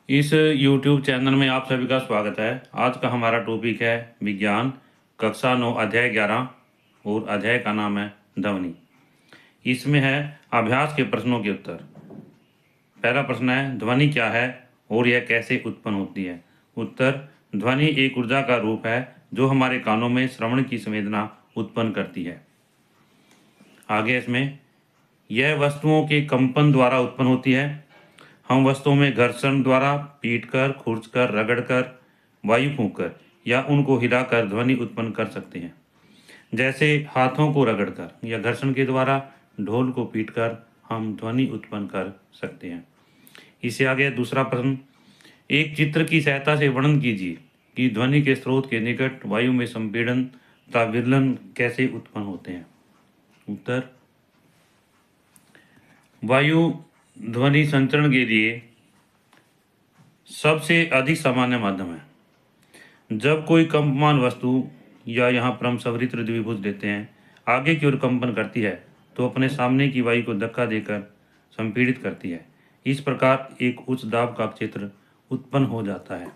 इस YouTube channel में आप सभी का स्वागत है। आज का हमारा टॉपिक है विज्ञान, कक्षा 9 अध्याय 11 और अध्याय का नाम है ध्वनि। इसमें है अभ्यास के प्रश्नों के उत्तर। पहला प्रश्न है, ध्वनि क्या है और यह कैसे उत्पन्न होती है? उत्तर, ध्वनि एक ऊर्जा का रूप है जो हमारे कानों में श्रवण की संवेदना उत्पन्न करती है। आगे इसमें, यह वस्तुओं के कंपन द्वारा उत्पन्न होती है। हम वस्तुओं में घर्षण द्वारा पीटकर, खुरचकर, रगड़कर, वायु फूंककर या उनको हिलाकर ध्वनि उत्पन्न कर सकते हैं। जैसे हाथों को रगड़कर या घर्षण के द्वारा ढोल को पीटकर हम ध्वनि उत्पन्न कर सकते हैं। इससे आगे दूसरा प्रश्न, एक चित्र की सहायता से वर्णन कीजिए कि ध्वनि के स्रोत के निकट वायु में संपीड़न तथा विरलन कैसे उत्पन्न होते हैं। उत्तर, वायु ध्वनि संचरण के लिए सबसे अधिक सामान्य माध्यम है। जब कोई कंपमान वस्तु या यहाँ पर हम सवरित्र द्विभुज देते हैं आगे की ओर कंपन करती है तो अपने सामने की वायु को धक्का देकर संपीड़ित करती है। इस प्रकार एक उच्च दाब का क्षेत्र उत्पन्न हो जाता है।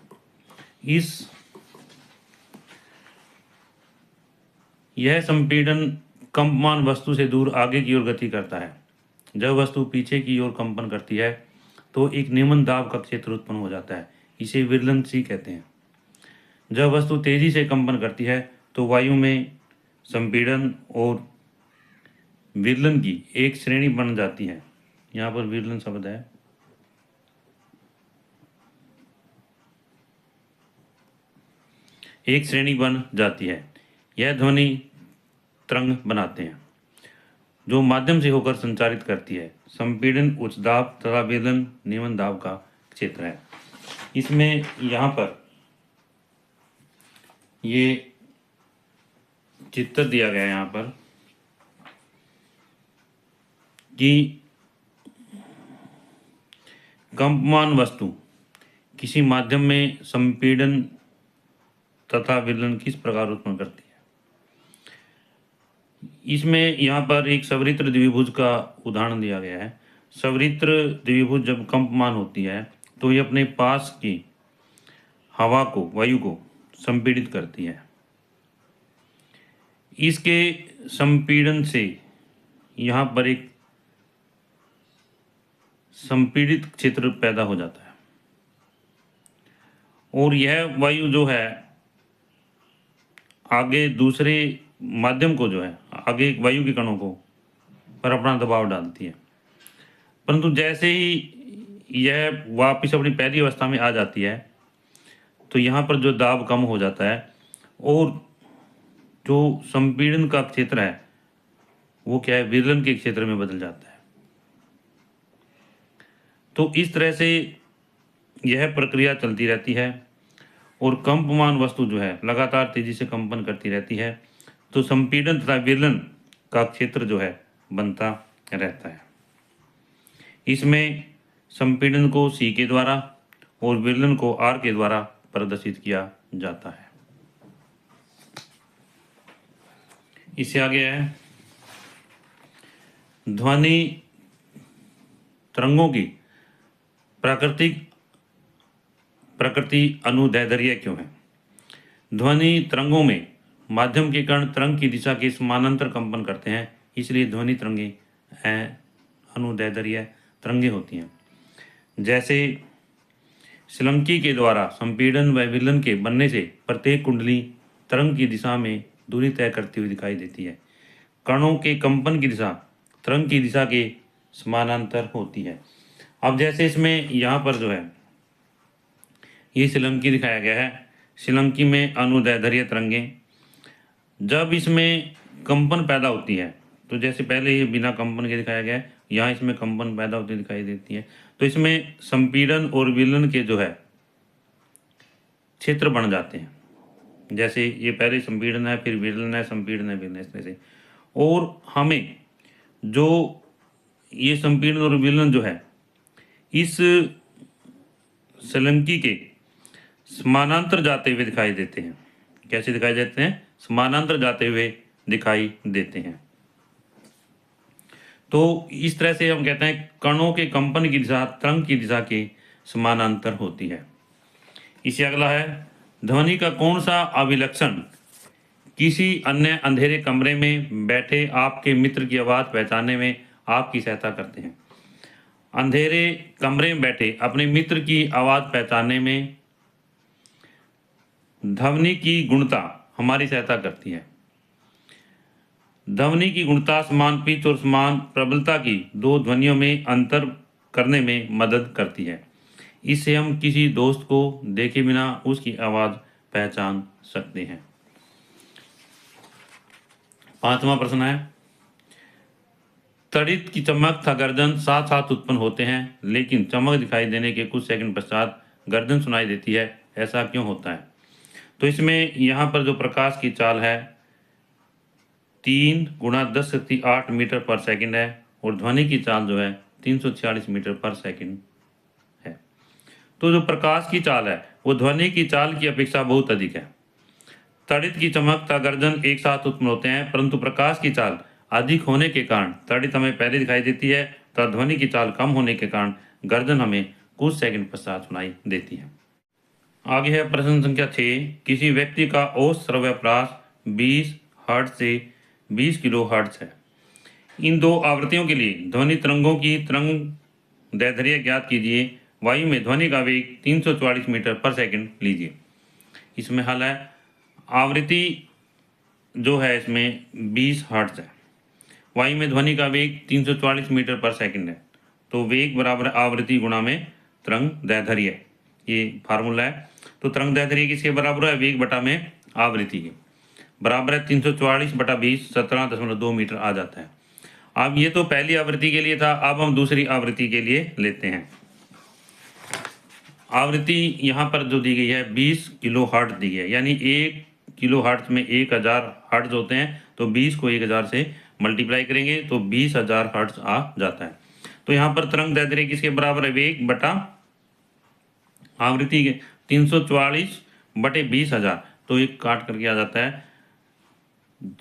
यह संपीड़न कंपमान वस्तु से दूर आगे की ओर गति करता है। जब वस्तु पीछे की ओर कंपन करती है तो एक निम्न दाब का क्षेत्र उत्पन्न हो जाता है। इसे विरलन सी कहते हैं। जब वस्तु तेजी से कंपन करती है तो वायु में संपीड़न और विरलन की एक श्रेणी बन जाती है। यहाँ पर विरलन शब्द है। एक श्रेणी बन जाती है। यह ध्वनि तरंग बनाते हैं जो माध्यम से होकर संचारित करती है। संपीड़न उच्च दाब तथा विरलन निम्न दाब का क्षेत्र है। इसमें यहाँ पर ये चित्र दिया गया है यहाँ पर कि कंपमान वस्तु किसी माध्यम में संपीड़न तथा विरलन किस प्रकार उत्पन्न करती है। इसमें यहाँ पर एक सवरित्र द्विभुज का उदाहरण दिया गया है। सवरित्र द्विभुज जब कंपमान होती है तो ये अपने पास की हवा को, वायु को संपीड़ित करती है। इसके संपीड़न से यहाँ पर एक संपीड़ित क्षेत्र पैदा हो जाता है और यह वायु जो है आगे दूसरे माध्यम को जो है आगे वायु के कणों को पर अपना दबाव डालती है। परंतु जैसे ही यह वापस अपनी पहली अवस्था में आ जाती है तो यहाँ पर जो दाब कम हो जाता है और जो संपीड़न का क्षेत्र है वो क्या है, विरलन के क्षेत्र में बदल जाता है। तो इस तरह से यह प्रक्रिया चलती रहती है और कंपमान वस्तु जो है लगातार तेजी से कंपन करती रहती है तो संपीड़न तथा विरलन का क्षेत्र जो है बनता रहता है। इसमें संपीड़न को C के द्वारा और विरलन को R के द्वारा प्रदर्शित किया जाता है। इससे आगे है ध्वनि तरंगों की प्रकृति अनुदैर्ध्य क्यों है। ध्वनि तरंगों में माध्यम के कण तरंग की दिशा के समानांतर कंपन करते हैं, इसलिए ध्वनि तरंगे अनुदैर्ध्य तरंगे होती हैं। जैसे श्रृंखला के द्वारा संपीड़न व विरलन के बनने से प्रत्येक कुंडली तरंग की दिशा में दूरी तय करती हुई दिखाई देती है। कणों के कंपन की दिशा तरंग की दिशा के समानांतर होती है। अब जैसे इसमें यहाँ पर जो है ये श्रृंखला दिखाया गया है। श्रृंखला में अनुदैर्ध्य तरंगे जब इसमें कंपन पैदा होती है तो जैसे पहले ये बिना कंपन के दिखाया गया है, यहाँ इसमें कंपन पैदा होती दिखाई देती है तो इसमें संपीड़न और विरलन के जो है क्षेत्र बन जाते हैं। जैसे ये पहले संपीड़न है, फिर विरलन है, संपीड़न है, विरलन है, इस तरह से। और हमें जो ये संपीड़न और विरलन जो है इस श्रृंखला के समानांतर जाते हुए दिखाई देते हैं। कैसे दिखाई देते हैं? समानांतर जाते हुए दिखाई देते हैं। तो इस तरह से हम कहते हैं कणों के कंपन की दिशा तरंग की दिशा के समानांतर होती है। इसे अगला है, ध्वनि का कौन सा अभिलक्षण किसी अन्य अंधेरे कमरे में बैठे आपके मित्र की आवाज़ पहचानने में आपकी सहायता करते हैं। अंधेरे कमरे में बैठे अपने मित्र की आवाज़ पहचानने में ध्वनि की गुणता हमारी सहायता करती है। ध्वनि की गुणता समान पिच और समान प्रबलता की दो ध्वनियों में अंतर करने में मदद करती है। इससे हम किसी दोस्त को देखे बिना उसकी आवाज़ पहचान सकते हैं। 5वां प्रश्न है, तड़ित की चमक तथा गर्जन साथ साथ उत्पन्न होते हैं, लेकिन चमक दिखाई देने के कुछ सेकंड पश्चात गर्जन सुनाई देती है, ऐसा क्यों होता है? तो इसमें यहाँ पर जो प्रकाश की चाल है 3 × 10⁸ मीटर पर सेकंड है और ध्वनि की चाल जो है 346 मीटर पर सेकंड है। तो जो प्रकाश की चाल है वो ध्वनि की चाल की अपेक्षा बहुत अधिक है। तड़ित की चमक तथा गर्जन एक साथ उत्पन्न होते हैं, परंतु प्रकाश की चाल अधिक होने के कारण तड़ित हमें पहले दिखाई देती है तथा ध्वनि की चाल कम होने के कारण गर्जन हमें कुछ सेकंड पश्चात सुनाई देती है। आगे है प्रश्न संख्या 6, किसी व्यक्ति का औसत श्रव्याभ्यास 20 हर्ट्ज से 20 किलो हर्ट्ज है। इन दो आवृत्तियों के लिए ध्वनि तरंगों की तरंग दैर्ध्य ज्ञात कीजिए। वायु में ध्वनि का वेग 344 मीटर पर सेकंड लीजिए। इसमें हल है, आवृत्ति जो है इसमें 20 हर्ट्ज है, वायु में ध्वनि का वेग 344 मीटर पर सेकंड है, तो वेग बराबर आवृत्ति गुणा में तरंग दैर्ध्य, ये फार्मूला है। तो तरंग दैर्ध्य किसके बराबर है? वेग बटा में आवृत्ति के बराबर है 344 बटा 20 17.2 मीटर आ जाता है। अब ये तो पहली आवृत्ति के लिए था, अब हम दूसरी आवृत्ति के लिए लेते हैं। आवृत्ति यहाँ पर जो दी गई है 20 किलो हर्ट्ज दी है, यानी 1 किलो हर्ट्ज में 1000 हर्ट्ज होते हैं, तो 20 को 1000 से मल्टीप्लाई करेंगे तो 20,000 हर्ट्ज आ जाता है। तो यहाँ पर तरंग दैर्ध्य किसके बराबर है? वेग बटा आवृत्ति के 344 बटे 20,000, तो एक काट करके आ जाता है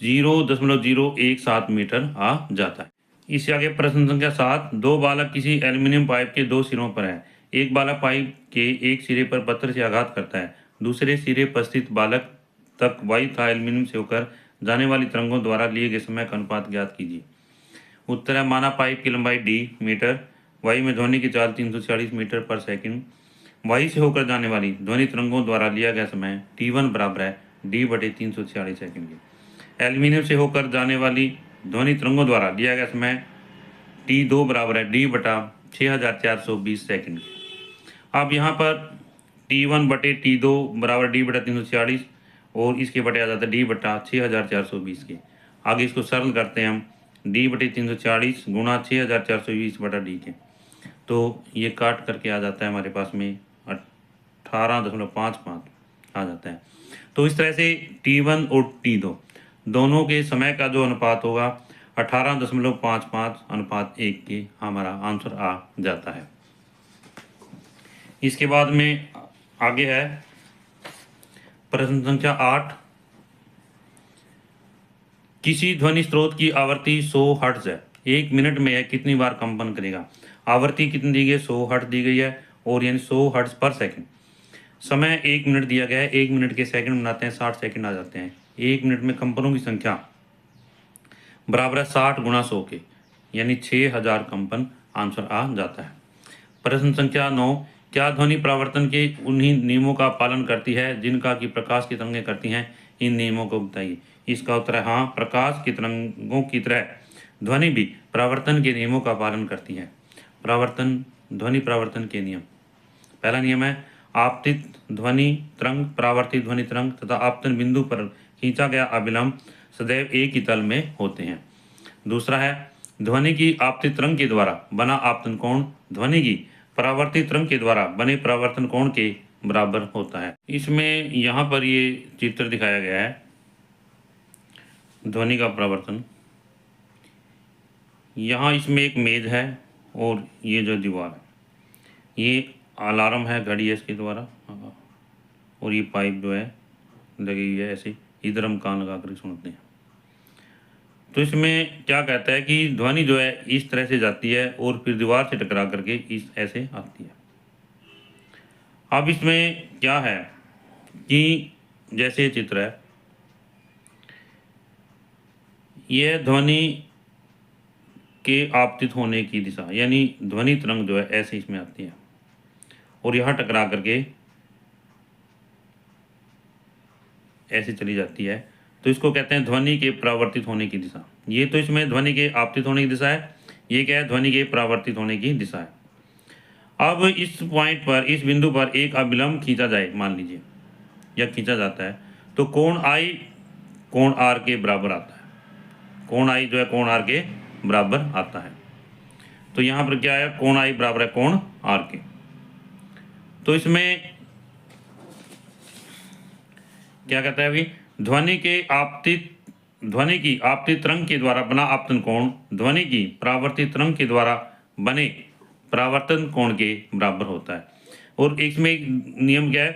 0.017 मीटर आ जाता है। इससे आगे प्रश्न संख्या 7, दो बालक किसी एल्यूमिनियम पाइप के दो सिरों पर है। एक बालक पाइप के एक सिरे पर पत्थर से आघात करता है, दूसरे सिरे पर स्थित बालक तक वायु तथा एल्यूमिनियम से होकर जाने वाली तरंगों द्वारा लिए गए समय का अनुपात ज्ञात कीजिए। उत्तर है, माना पाइप की लंबाई d मीटर, वायु में ध्वनि की चाल 346 मीटर पर सेकंड, वायु से होकर जाने वाली ध्वनि तरंगों द्वारा लिया गया समय t1 बराबर है d बटे 346 सेकंड के। एल्यूमिनियम से होकर जाने वाली ध्वनि तरंगों द्वारा लिया गया समय t2 बराबर है d बटा 6420 सेकंड के। अब यहाँ पर t1 बटे t2 बराबर d बटा 346 और इसके बटे आ जाता है d बटा 6420 के। आगे इसको सरल करते हैं हम, d बटे 340 गुणा 6420 बटा d के, तो ये काट करके आ जाता है हमारे पास में 18.55 आ जाता है। तो इस तरह से t1 और t2 दोनों के समय का जो अनुपात होगा 18.55:1 के हमारा आंसर आ जाता है। इसके बाद में आगे है प्रश्न संख्या 8, किसी ध्वनि स्रोत की आवृत्ति 100 हर्ट्ज है, 1 मिनट में यह कितनी बार कंपन करेगा? आवृत्ति कितनी दी गई है? 100 हर्ट्ज दी गई है और यानी 100 हर्ट्ज पर सेकंड। समय 1 मिनट दिया गया है, 1 मिनट के सेकंड बनाते हैं 60 सेकंड आ जाते हैं। 1 मिनट में कंपनों की संख्या बराबर है 60 × 100 के, यानी 6000 कंपन आंसर आ जाता है। प्रश्न संख्या 9, क्या ध्वनि परावर्तन के उन्हीं नियमों का पालन करती है जिनका कि प्रकाश की तरंगें करती हैं? इन नियमों को बताइए। इसका उत्तर है हाँ, प्रकाश की तरंगों की तरह ध्वनि भी परावर्तन के नियमों का पालन करती है। ध्वनि परावर्तन के नियम, पहला नियम है, आपतित ध्वनि तरंग परावर्तित ध्वनि तरंग तथा आपतन बिंदु पर खींचा गया अभिलंब सदैव एक ही तल में होते हैं। दूसरा है, ध्वनि की आपतित तरंग के द्वारा बना आपतन कोण ध्वनि की परावर्तित तरंग के द्वारा बने परावर्तन कोण के बराबर होता है। इसमें यहाँ पर ये चित्र दिखाया गया है ध्वनि का परावर्तन। यहाँ इसमें एक मेज है और ये जो दीवार है, ये अलार्म है, घड़ी है इसके द्वारा, और ये पाइप जो है लगी हुई है ऐसे, इधर हम कान लगा कर सुनते हैं। तो इसमें क्या कहता है कि ध्वनि जो है इस तरह से जाती है और फिर दीवार से टकरा करके इस ऐसे आती है। अब इसमें क्या है कि जैसे ये चित्र है, यह ध्वनि के आपतित होने की दिशा, यानी ध्वनि तरंग जो है ऐसे इसमें आती है और यहाँ टकरा करके ऐसे चली जाती है, तो इसको कहते हैं ध्वनि के परावर्तित होने की दिशा। ये तो इसमें ध्वनि के आपतित होने की दिशा है, ये क्या है, ध्वनि के परावर्तित होने की दिशा है। अब इस पॉइंट पर, इस बिंदु पर एक अभिलंब खींचा जाए, मान लीजिए, या खींचा जाता है, तो कोण आई कोण आर के बराबर आता है। कोण आई जो है कोण आर के बराबर आता है। तो यहाँ पर क्या है, कोण आई बराबर है कोण आर के। तो इसमें क्या कहता है अभी, ध्वनि की आपतित तरंग के द्वारा बना आपतन कोण ध्वनि की परावर्तित तरंग के द्वारा बने परावर्तन कोण के बराबर होता है। और इसमें एक नियम क्या है,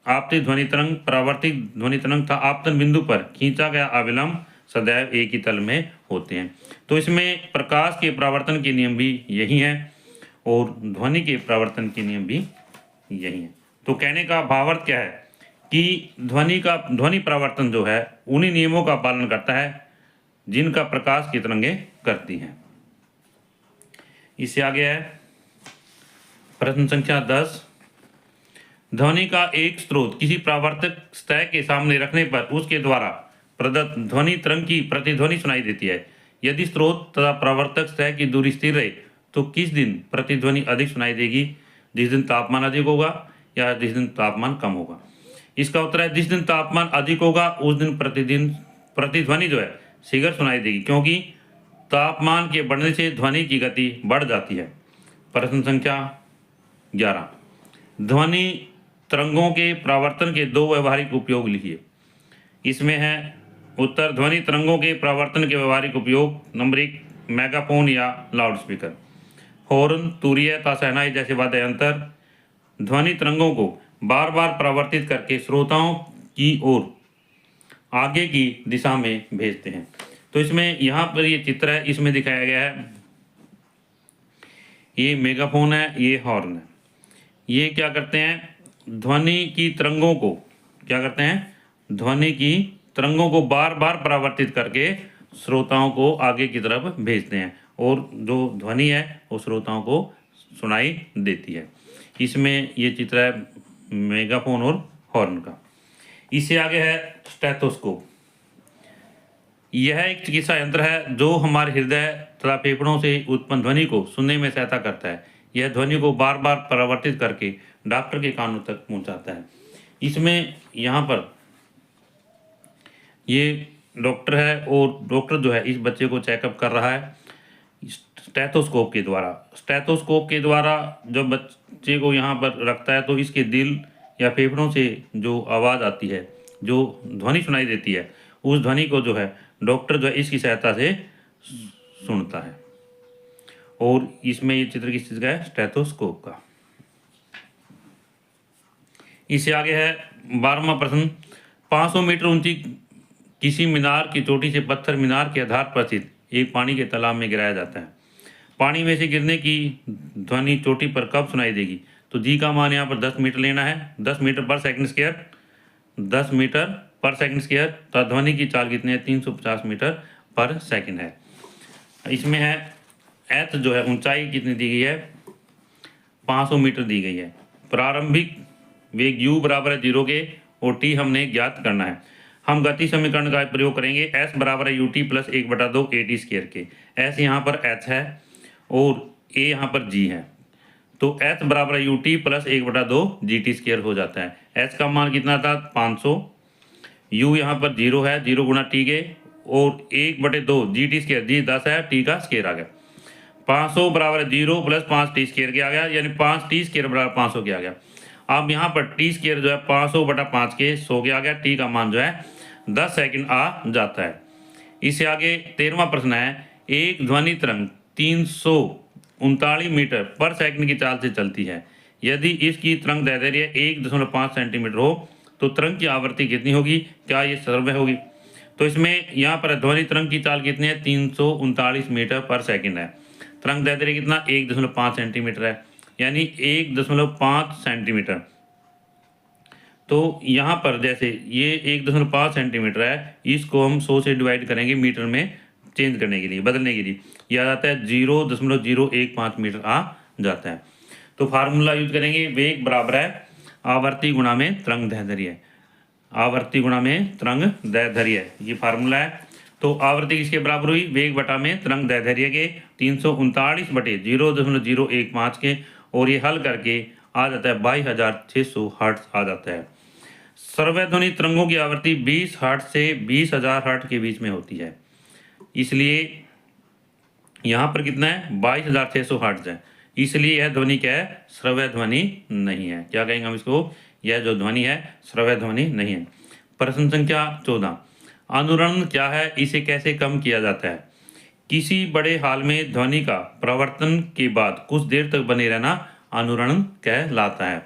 आपतित ध्वनि तरंग परावर्तित ध्वनि तरंग था आपतन बिंदु पर खींचा गया अविलंब सदैव एक ही तल में होते हैं। तो इसमें प्रकाश के परावर्तन के नियम भी यही हैं और ध्वनि के परावर्तन के नियम भी यही हैं। तो कहने का भावार्थ क्या है कि ध्वनि परावर्तन जो है उन्हीं नियमों का पालन करता है जिनका प्रकाश की तरंगें करती हैं। इससे आगे है प्रश्न संख्या 10। ध्वनि का एक स्रोत किसी परावर्तक सतह के सामने रखने पर उसके द्वारा प्रदत्त ध्वनि तरंग की प्रतिध्वनि सुनाई देती है। यदि स्रोत तथा परावर्तक सतह की दूरी स्थिर रहे तो किस दिन प्रतिध्वनि अधिक सुनाई देगी, जिस दिन तापमान अधिक होगा या जिस दिन तापमान कम होगा। इसका उत्तर है जिस दिन तापमान अधिक होगा उस दिन प्रतिध्वनि जो है शीघ्र सुनाई देगी, क्योंकि तापमान के बढ़ने से ध्वनि की गति बढ़ जाती है। प्रश्न संख्या 11। ध्वनि तरंगों के परावर्तन के दो व्यवहारिक उपयोग लिखिए। इसमें है उत्तर, ध्वनि तरंगों के परावर्तन के व्यवहारिक उपयोग। नंबर 1, मेगाफोन या लाउडस्पीकर, हॉर्न, तुरीय तथा शहनाई जैसे वाद्य यंत्र ध्वनि तरंगों को बार बार परावर्तित करके श्रोताओं की ओर आगे की दिशा में भेजते हैं। तो इसमें यहाँ पर ये चित्र है, इसमें दिखाया गया है, ये मेगाफोन है, ये हॉर्न है। ये क्या करते हैं, ध्वनि की तरंगों को क्या करते हैं, ध्वनि की तरंगों को बार बार परावर्तित करके श्रोताओं को आगे की तरफ भेजते हैं और जो ध्वनि है वो श्रोताओं को सुनाई देती है। इसमें ये चित्र है मेगाफोन और हॉर्न का। इससे आगे है स्टेथोस्कोप। यह एक चिकित्सा यंत्र है जो हमारे हृदय तथा फेफड़ों से उत्पन्न ध्वनि को सुनने में सहायता करता है। यह ध्वनि को बार बार परावर्तित करके डॉक्टर के कानों तक पहुंचाता है। इसमें यहाँ पर ये डॉक्टर है और डॉक्टर जो है इस बच्चे को चेकअप कर रहा है स्टेथोस्कोप के द्वारा। स्टेथोस्कोप के द्वारा जब बच्चे को यहाँ पर रखता है तो इसके दिल या फेफड़ों से जो आवाज़ आती है, जो ध्वनि सुनाई देती है, उस ध्वनि को जो है डॉक्टर जो है इसकी सहायता से सुनता है। और इसमें ये चित्र किस चीज़ का है, स्टेथोस्कोप का। इससे आगे है 12वां प्रश्न। 500 मीटर ऊंची किसी मीनार की चोटी से पत्थर मीनार के आधार पर स्थित एक पानी के तालाब में गिराया जाता है। पानी में से गिरने की ध्वनि चोटी पर कब सुनाई देगी। तो जी का मान यहाँ पर 10 मीटर लेना है, 10 मीटर पर सेकंड स्क्वायर, 10 मीटर पर सेकंड स्क्वायर। तो ध्वनि की चाल कितनी है, 350 मीटर पर सेकंड है। इसमें है एथ जो है ऊंचाई कितनी दी गई है, 500 मीटर दी गई है। प्रारंभिक वेग u बराबर है 0 के और t हमने ज्ञात करना है। हम गति समीकरण का प्रयोग करेंगे। s बराबर है ut प्लस 1/2 at स्क्वायर के। s यहाँ पर h है और a यहाँ पर g है, तो h बराबर है ut प्लस 1/2 gt स्क्वायर हो जाता है। s का मान कितना था, 500, u यहाँ पर 0 है, 0 गुणा t के और 1/2 gt स्क्वायर, जी 10 है, t का स्क्वायर आ गया। 500 बराबर 0 प्लस 5t स्क्वायर के आ गया, यानी 5t स्क्वायर बराबर 500 के आ गया। अब यहाँ पर टी स्क्वायर जो है 500/5 के 100 के आ गया। टी का मान जो है 10 सेकंड आ जाता है। इससे आगे 13वां प्रश्न है। एक ध्वनि तरंग 339 मीटर पर सेकंड की चाल से चलती है। यदि इसकी तरंग दैर्ध्य 1.5 सेंटीमीटर हो तो तरंग की आवृत्ति कितनी होगी, क्या ये सर्वव्यापी होगी। तो इसमें यहाँ पर ध्वनि तरंग की चाल कितनी है, 339 मीटर पर सेकंड है। तरंग दैर्ध्य कितना, 1.5 सेंटीमीटर है। यानी 1.5 सेंटीमीटर। तो यहाँ पर जैसे ये 1.5 सेंटीमीटर है, इसको हम 100 से डिवाइड करेंगे मीटर में चेंज करने के लिए, बदलने के लिए, यह आ जाता है 0.015 मीटर आ जाता है। तो फार्मूला यूज करेंगे, वेग बराबर है आवर्ती गुणा में तरंग दैर्ध्य, आवर्ती गुणा में तरंग दैर्ध्य, ये फार्मूला है। तो आवर्ती किसके बराबर हुई, वेग बटा में तरंग दैर्ध्य के 339 बटे 0.015 के, और ये हल करके आ जाता है 22,600 हर्ट्ज आ जाता है। सर्वध्वनि तरंगों की आवृत्ति 20 हर्ट्ज से 20,000 हर्ट्ज के बीच में होती है, इसलिए यहाँ पर कितना है 22,600 हर्ट्ज है, इसलिए यह ध्वनि क्या है, श्रव्य ध्वनि नहीं है। क्या कहेंगे हम इसको, यह जो ध्वनि है श्रव्य ध्वनि नहीं है। प्रश्न संख्या 14, अनुरण क्या है, इसे कैसे कम किया जाता है। किसी बड़े हॉल में ध्वनि का प्रवर्तन के बाद कुछ देर तक बने रहना अनुरण कहलाता है।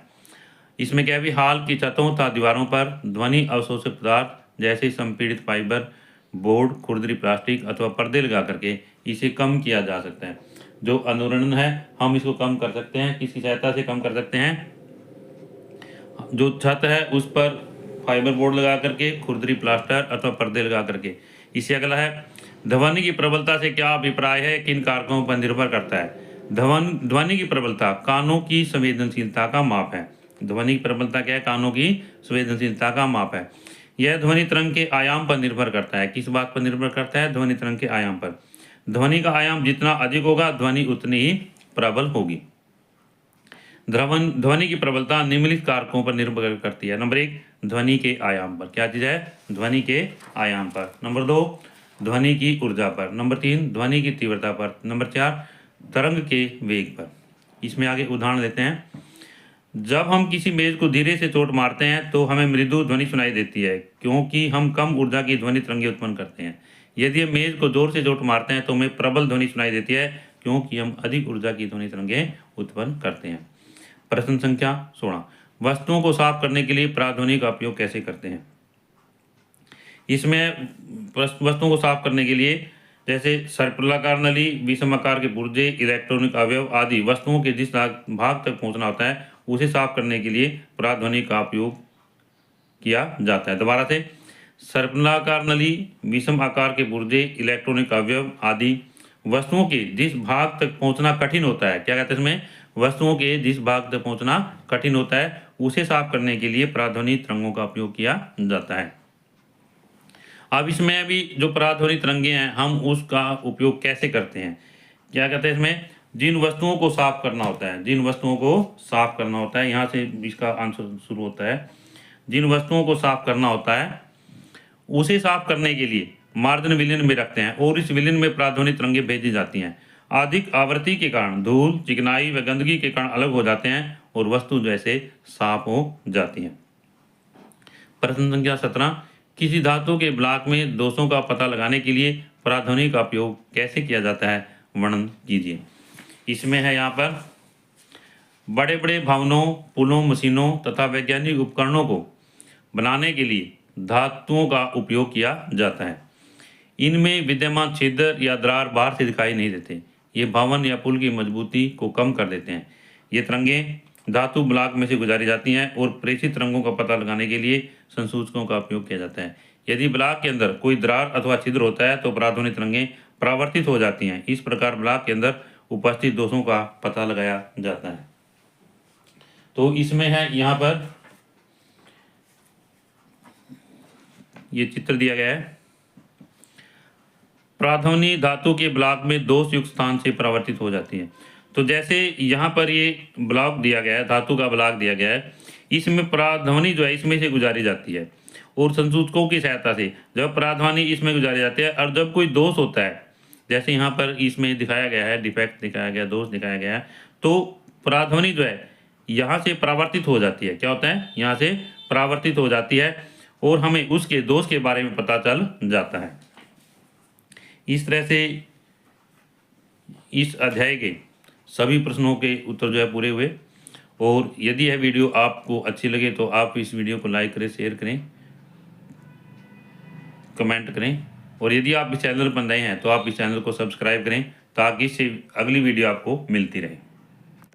इसमें क्या भी हॉल की छतों तथा दीवारों पर ध्वनि अवशोषक पदार्थ जैसे संपीड़ित फाइबर, बोर्ड, खुरदरी प्लास्टिक अथवा पर्दे लगा करके इसे कम किया जा सकता है। जो अनुरणन है हम इसको कम कर सकते हैं, किसकी सहायता से कम कर सकते हैं, जो छत है उस पर फाइबर बोर्ड लगा करके, खुरदरी प्लास्टर अथवा पर्दे लगा करके। इससे अगला है, ध्वनि की प्रबलता से क्या अभिप्राय है, किन कारकों पर निर्भर करता है। ध्वनि की प्रबलता कानों की संवेदनशीलता का माप है। ध्वनि की प्रबलता क्या है, कानों की संवेदनशीलता का माप है। यह ध्वनि तरंग के आयाम पर निर्भर करता है। किस बात पर निर्भर करता है, ध्वनि तरंग के आयाम पर। ध्वनि का आयाम जितना अधिक होगा ध्वनि उतनी ही प्रबल होगी। ध्वनि की प्रबलता निम्नलिखित कारकों पर निर्भर करती है। नंबर 1, ध्वनि के आयाम पर। क्या चीज़ है, ध्वनि के आयाम पर। नंबर 2, ध्वनि की ऊर्जा पर। नंबर 3, ध्वनि की तीव्रता पर। नंबर 4, तरंग के वेग पर। इसमें आगे उदाहरण लेते हैं। जब हम किसी मेज को धीरे से चोट मारते हैं तो हमें मृदु ध्वनि सुनाई देती है, क्योंकि हम कम ऊर्जा की ध्वनि तरंगें उत्पन्न करते हैं। यदि हम मेज को जोर से चोट मारते हैं तो हमें प्रबल ध्वनि सुनाई देती है, क्योंकि हम अधिक ऊर्जा की ध्वनि तरंगें उत्पन्न करते हैं। प्रश्न संख्या 16, वस्तुओं को साफ करने के लिए पराध्वनि का उपयोग कैसे करते हैं। इसमें वस्तुओं को साफ करने के लिए जैसे सर्पिलाकार नली, विषमाकार के पुर्जे, इलेक्ट्रॉनिक अवयव आदि वस्तुओं के जिस भाग तक पहुंचना होता है उसे साफ करने के लिए पराध्वनि का उपयोग किया जाता है। दोबारा से, सर्पिलाकार नली, विषम आकार के पुर्जे, इलेक्ट्रॉनिक अवयव आदि वस्तुओं के जिस भाग तक पहुंचना कठिन होता है, क्या कहते हैं इसमें, वस्तुओं के जिस भाग तक पहुंचना कठिन होता है उसे साफ करने के लिए पराध्वनि तरंगों का उपयोग किया जाता है। अब इसमें अभी जो पराध्वनि तरंगें हैं हम उसका उपयोग कैसे करते हैं। क्या कहते हैं इसमें, जिन वस्तुओं को साफ करना होता है, जिन वस्तुओं को साफ करना होता है, यहाँ से इसका आंसर शुरू होता है। जिन वस्तुओं को साफ करना होता है उसे साफ करने के लिए मार्जन विलयन में रखते हैं और इस विलयन में पराध्वनि तरंगें भेजी जाती हैं। अधिक आवृत्ति के कारण धूल, चिकनाई व गंदगी के कारण अलग हो जाते हैं और वस्तु जैसे साफ हो जाती है। प्रश्न संख्या 17, किसी धातु के ब्लॉक में दोषों का पता लगाने के लिए पराध्वनि का उपयोग कैसे किया जाता है, वर्णन कीजिए। इसमें है यहाँ पर बड़े बड़े भवनों, पुलों, मशीनों तथा वैज्ञानिक उपकरणों को बनाने के लिए धातुओं का उपयोग किया जाता है। इनमें विद्यमान छिद्र या दरार बाहर से दिखाई नहीं देते। ये भवन या पुल की मजबूती को कम कर देते हैं। ये तरंगें धातु ब्लॉक में से गुजारी जाती हैं और प्रेषित तरंगों का पता लगाने के लिए संसूचकों का उपयोग किया जाता है। यदि ब्लॉक के अंदर कोई दरार अथवा छिद्र होता है तो पराध्वनि तरंगें परावर्तित हो जाती हैं। इस प्रकार ब्लॉक के अंदर उपस्थित दोषों का पता लगाया जाता है। तो इसमें है यहाँ पर ये चित्र दिया गया है। पराध्वनि धातु के ब्लॉक में दोष युक्त स्थान से परावर्तित हो जाती है। तो जैसे यहाँ पर ये ब्लॉक दिया गया है, धातु का ब्लॉक दिया गया है, इसमें पराध्वनि जो है इसमें से गुजारी जाती है और संसूचकों की सहायता से जब पराध्वनि इसमें गुजारी जाती है और जब कोई दोष होता है, जैसे यहाँ पर इसमें दिखाया गया है, डिफेक्ट दिखाया गया, दोष दिखाया गया है, तो पराध्वनि जो है यहाँ से परावर्तित हो जाती है। क्या होता है, यहाँ से परावर्तित हो जाती है और हमें उसके दोष के बारे में पता चल जाता है। इस तरह से इस अध्याय के सभी प्रश्नों के उत्तर जो है पूरे हुए। और यदि यह वीडियो आपको अच्छी लगे तो आप इस वीडियो को लाइक करें, शेयर करें, कमेंट करें और यदि आप इस चैनल पर नए हैं तो आप इस चैनल को सब्सक्राइब करें ताकि इससे अगली वीडियो आपको मिलती रहे।